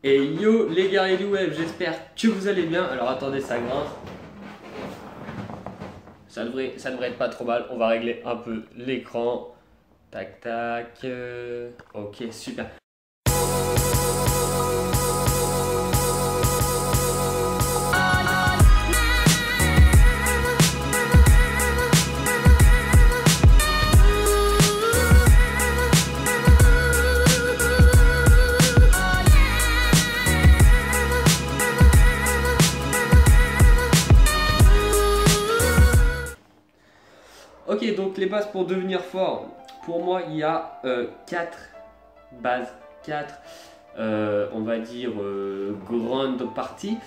Et yo les guerriers du web, j'espère que vous allez bien. Alors attendez, ça grince. Ça devrait être pas trop mal. On va régler un peu l'écran. Tac tac. Ok, super. Ok, donc les bases pour devenir fort. Pour moi, il y a 4 bases, 4, on va dire, grandes parties.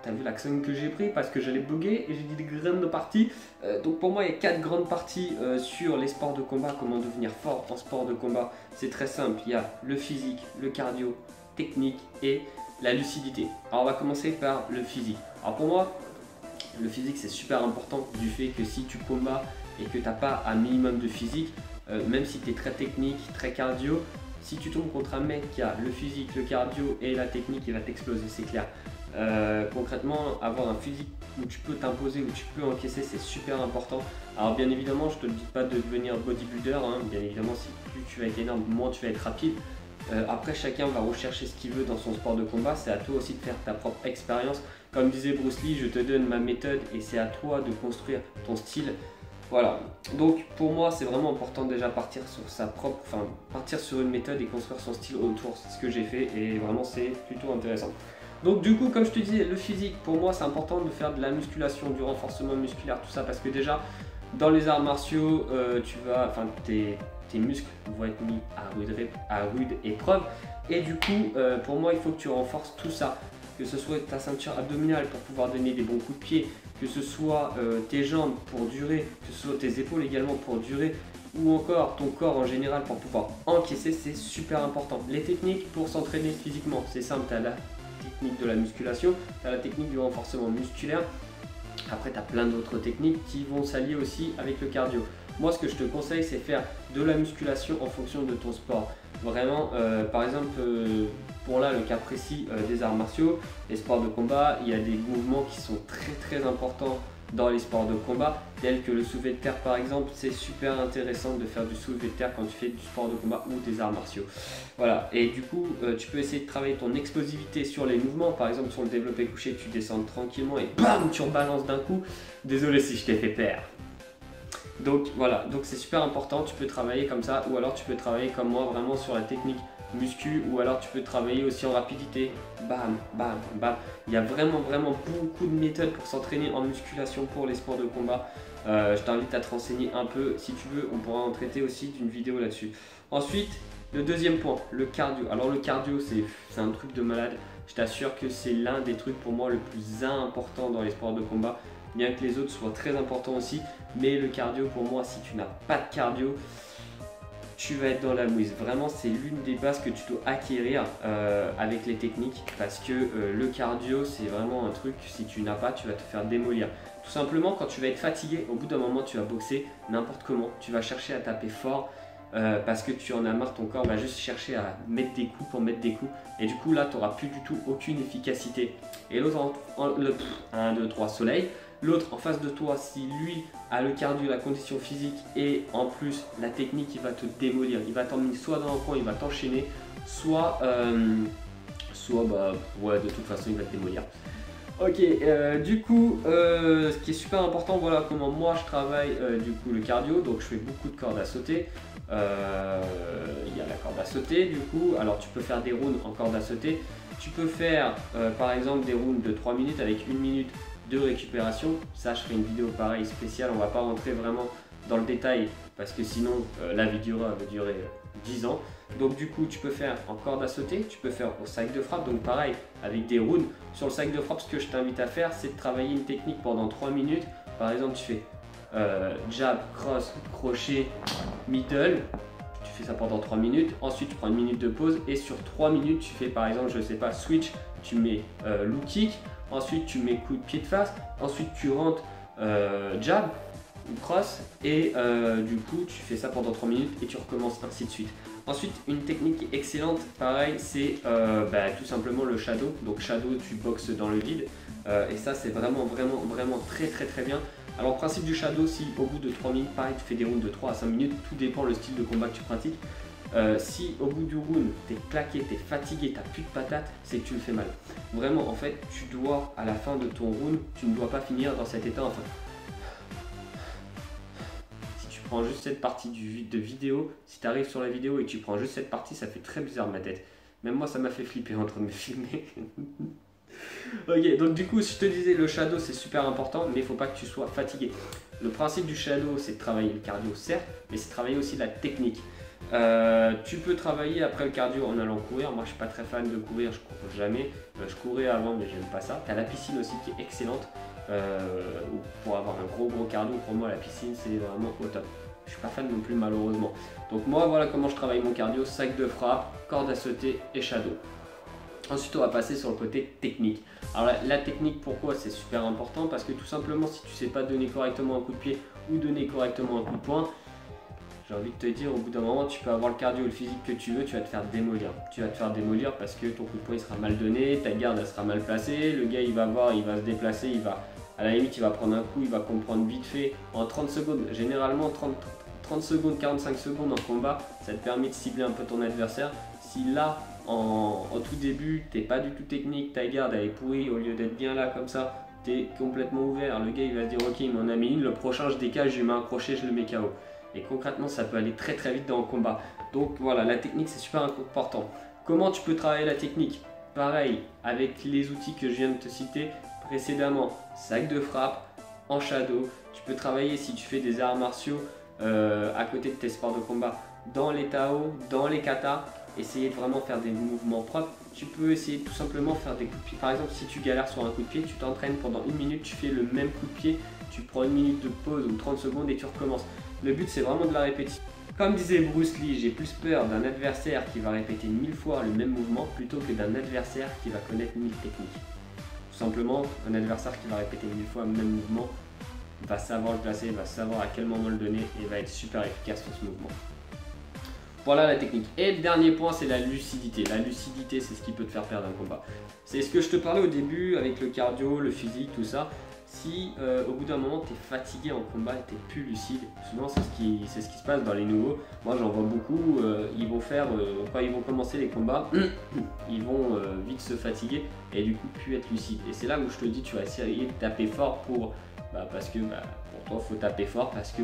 T'as vu l'accent que j'ai pris parce que j'allais bloguer et j'ai dit des grandes parties. Donc pour moi, il y a 4 grandes parties sur les sports de combat, comment devenir fort en sport de combat. C'est très simple, il y a le physique, le cardio, technique et la lucidité. Alors on va commencer par le physique. Alors pour moi, le physique c'est super important du fait que si tu combats et que tu n'as pas un minimum de physique, même si tu es très technique, très cardio, si tu tombes contre un mec qui a le physique, le cardio et la technique, il va t'exploser, c'est clair. Concrètement, avoir un physique où tu peux t'imposer, où tu peux encaisser, c'est super important. Alors bien évidemment, je te le dis pas de devenir bodybuilder, hein. Bien évidemment, si plus tu vas être énorme, moins tu vas être rapide. Après, chacun va rechercher ce qu'il veut dans son sport de combat, c'est à toi aussi de faire ta propre expérience. Comme disait Bruce Lee, je te donne ma méthode et c'est à toi de construire ton style. Voilà, donc pour moi c'est vraiment important déjà partir sur une méthode et construire son style autour, c'est ce que j'ai fait et vraiment c'est plutôt intéressant. Donc du coup, comme je te disais, le physique, pour moi c'est important de faire de la musculation, du renforcement musculaire, tout ça, parce que déjà dans les arts martiaux, tes muscles vont être mis à rude épreuve et du coup pour moi il faut que tu renforces tout ça, que ce soit ta ceinture abdominale pour pouvoir donner des bons coups de pied, que ce soit tes jambes pour durer, que ce soit tes épaules également pour durer, ou encore ton corps en général pour pouvoir encaisser, c'est super important. Les techniques pour s'entraîner physiquement, c'est simple, tu as la technique de la musculation, tu as la technique du renforcement musculaire, après tu as plein d'autres techniques qui vont s'allier aussi avec le cardio. Moi ce que je te conseille c'est faire de la musculation en fonction de ton sport. Vraiment, par exemple, pour là le cas précis des arts martiaux, les sports de combat, il y a des mouvements qui sont très importants dans les sports de combat, tels que le soulevé de terre par exemple. C'est super intéressant de faire du soulevé de terre quand tu fais du sport de combat ou des arts martiaux. Voilà, et du coup, tu peux essayer de travailler ton explosivité sur les mouvements, par exemple sur le développé couché, tu descends tranquillement et bam, tu rebalances d'un coup. Désolé si je t'ai fait peur. Donc voilà, donc c'est super important, tu peux travailler comme ça ou alors tu peux travailler comme moi vraiment sur la technique muscu ou alors tu peux travailler aussi en rapidité, bam, bam, bam. Il y a vraiment beaucoup de méthodes pour s'entraîner en musculation pour les sports de combat. Je t'invite à te renseigner un peu si tu veux, on pourra en traiter aussi d'une vidéo là-dessus. Ensuite, le deuxième point, le cardio. Alors le cardio c'est un truc de malade, je t'assure que c'est l'un des trucs pour moi le plus important dans les sports de combat. Bien que les autres soient très importants aussi, mais le cardio pour moi, si tu n'as pas de cardio, tu vas être dans la mouise. Vraiment, c'est l'une des bases que tu dois acquérir avec les techniques, parce que le cardio, c'est vraiment un truc, si tu n'as pas, tu vas te faire démolir. Tout simplement, quand tu vas être fatigué, au bout d'un moment, tu vas boxer n'importe comment, tu vas chercher à taper fort, parce que tu en as marre, ton corps va juste chercher à mettre des coups pour mettre des coups et du coup là tu n'auras plus du tout aucune efficacité. Et l'autre, 1, 2, 3 soleil, l'autre en face de toi, si lui a le cardio, la condition physique et en plus la technique, il va te démolir, il va t'emmener soit dans un coin, il va t'enchaîner, soit ouais, de toute façon il va te démolir. Ok, du coup, ce qui est super important, voilà comment moi je travaille du coup le cardio. Donc je fais beaucoup de cordes à sauter. Il y a la corde à sauter du coup. Alors tu peux faire des rounds en corde à sauter. Tu peux faire par exemple des rounds de 3 minutes avec 1 minute de récupération. Ça, je ferai une vidéo pareil spéciale. On va pas rentrer vraiment dans le détail parce que sinon la vidéo va durer 10 ans. Donc du coup tu peux faire en corde à sauter, tu peux faire au sac de frappe, donc pareil avec des rounds. Sur le sac de frappe, ce que je t'invite à faire, c'est de travailler une technique pendant 3 minutes. Par exemple tu fais jab, cross, crochet, middle, tu fais ça pendant 3 minutes. Ensuite tu prends 1 minute de pause et sur 3 minutes tu fais par exemple, je sais pas, switch, tu mets low kick, ensuite tu mets coup de pied de face, ensuite tu rentres jab, cross et du coup tu fais ça pendant 3 minutes et tu recommences ainsi de suite. Ensuite, une technique excellente, pareil, c'est tout simplement le shadow. Donc shadow, tu boxes dans le vide. Et ça, c'est vraiment très bien. Alors, le principe du shadow, si au bout de 3 minutes, pareil, tu fais des rounds de 3 à 5 minutes, tout dépend le style de combat que tu pratiques. Si au bout du round, tu es claqué, tu es fatigué, tu n'as plus de patates, c'est que tu le fais mal. Vraiment, en fait, tu dois, à la fin de ton round, tu ne dois pas finir dans cet état. Enfin, si tu prends juste cette partie de vidéo, si tu arrives sur la vidéo et tu prends juste cette partie, ça fait très bizarre ma tête. Même moi, ça m'a fait flipper en train de me filmer. Ok, donc du coup, je te disais, le shadow c'est super important, mais il ne faut pas que tu sois fatigué. Le principe du shadow, c'est de travailler le cardio, certes, mais c'est de travailler aussi la technique. Tu peux travailler après le cardio en allant courir. Moi, je suis pas très fan de courir, je cours jamais. Je courais avant, mais j'aime pas ça. Tu as la piscine aussi qui est excellente pour avoir un gros cardio. Pour moi, la piscine, c'est vraiment au top. Je suis pas fan non plus, malheureusement. Donc moi, voilà comment je travaille mon cardio: sac de frappe, corde à sauter et shadow. Ensuite, on va passer sur le côté technique. Alors la technique, pourquoi c'est super important? Parce que tout simplement, si tu sais pas donner correctement un coup de pied ou donner correctement un coup de poing, j'ai envie de te dire, au bout d'un moment, tu peux avoir le cardio ou le physique que tu veux, tu vas te faire démolir. Tu vas te faire démolir parce que ton coup de poing il sera mal donné, ta garde elle sera mal placée, le gars il va voir, il va se déplacer, à la limite il va prendre un coup, il va comprendre vite fait en 30 secondes. Généralement 30 secondes, 45 secondes en combat, ça te permet de cibler un peu ton adversaire. Si là, en tout début, t'es pas du tout technique, ta garde elle est pourrie, au lieu d'être bien là comme ça, t'es complètement ouvert, le gars il va se dire ok, il m'en a mis une, le prochain je décale, je lui mets un crochet, je le mets KO. Et concrètement, ça peut aller très vite dans le combat. Donc voilà, la technique c'est super important. Comment tu peux travailler la technique? Pareil, avec les outils que je viens de te citer précédemment. Sac de frappe, en shadow. Tu peux travailler, si tu fais des arts martiaux à côté de tes sports de combat, dans les Tao, dans les katas, essayer de vraiment faire des mouvements propres. Tu peux essayer tout simplement faire des coups de pied. Par exemple, si tu galères sur un coup de pied, tu t'entraînes pendant 1 minute, tu fais le même coup de pied, tu prends 1 minute de pause ou 30 secondes et tu recommences. Le but, c'est vraiment de la répétition. Comme disait Bruce Lee, j'ai plus peur d'un adversaire qui va répéter 1000 fois le même mouvement plutôt que d'un adversaire qui va connaître 1000 techniques. Tout simplement, un adversaire qui va répéter 1000 fois le même mouvement va savoir le placer, va savoir à quel moment le donner et va être super efficace sur ce mouvement. Voilà la technique. Et le dernier point, c'est la lucidité. La lucidité, c'est ce qui peut te faire perdre un combat. C'est ce que je te parlais au début avec le cardio, le physique, tout ça. Si au bout d'un moment tu es fatigué en combat et tu n'es plus lucide, souvent c'est ce qui se passe dans les nouveaux. Moi j'en vois beaucoup, ils vont faire, quand ils vont commencer les combats, ils vont vite se fatiguer et du coup plus être lucide. Et c'est là où je te dis, tu vas essayer de taper fort parce que pour toi il faut taper fort parce que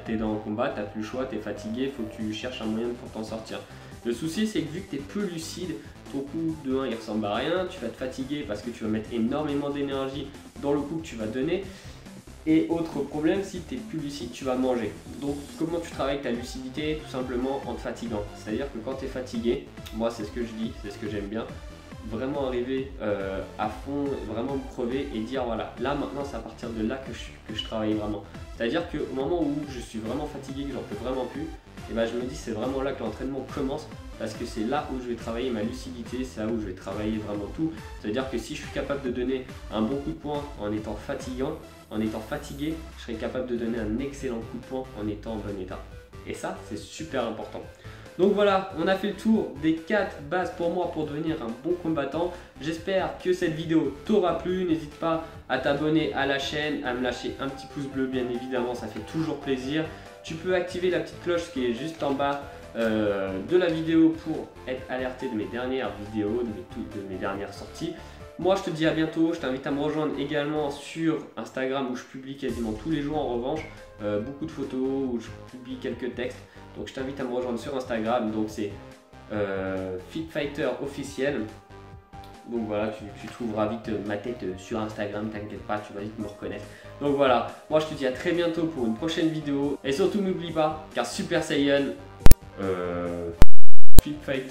tu es dans le combat, tu n'as plus le choix, tu es fatigué, il faut que tu cherches un moyen pour t'en sortir. Le souci c'est que vu que tu es peu lucide, ton coup de 1 il ressemble à rien, tu vas te fatiguer parce que tu vas mettre énormément d'énergie dans le coup que tu vas donner. Et autre problème, si tu es plus lucide, tu vas manger. Donc comment tu travailles ta lucidité? Tout simplement en te fatiguant. C'est-à-dire que quand tu es fatigué, moi c'est ce que je dis, c'est ce que j'aime bien, vraiment arriver à fond, vraiment me crever et dire voilà, là maintenant c'est à partir de là que je travaille vraiment. C'est-à-dire qu'au moment où je suis vraiment fatigué, que j'en peux vraiment plus, et je me dis c'est vraiment là que l'entraînement commence parce que c'est là où je vais travailler ma lucidité, c'est là où je vais travailler vraiment tout. C'est-à-dire que si je suis capable de donner un bon coup de poing en étant fatigué, je serai capable de donner un excellent coup de poing en étant en bon état. Et ça, c'est super important. Donc voilà, on a fait le tour des 4 bases pour moi pour devenir un bon combattant. J'espère que cette vidéo t'aura plu. N'hésite pas à t'abonner à la chaîne, à me lâcher un petit pouce bleu, bien évidemment, ça fait toujours plaisir. Tu peux activer la petite cloche qui est juste en bas de la vidéo pour être alerté de mes dernières vidéos, de mes dernières sorties. Moi je te dis à bientôt, je t'invite à me rejoindre également sur Instagram où je publie quasiment tous les jours en revanche, beaucoup de photos, où je publie quelques textes. Donc je t'invite à me rejoindre sur Instagram, donc c'est Fit Fighter officiel. Donc voilà, tu trouveras vite ma tête sur Instagram, t'inquiète pas, tu vas vite me reconnaître. Donc voilà, moi je te dis à très bientôt pour une prochaine vidéo. Et surtout n'oublie pas, car Super Saiyan, Fit Fighter.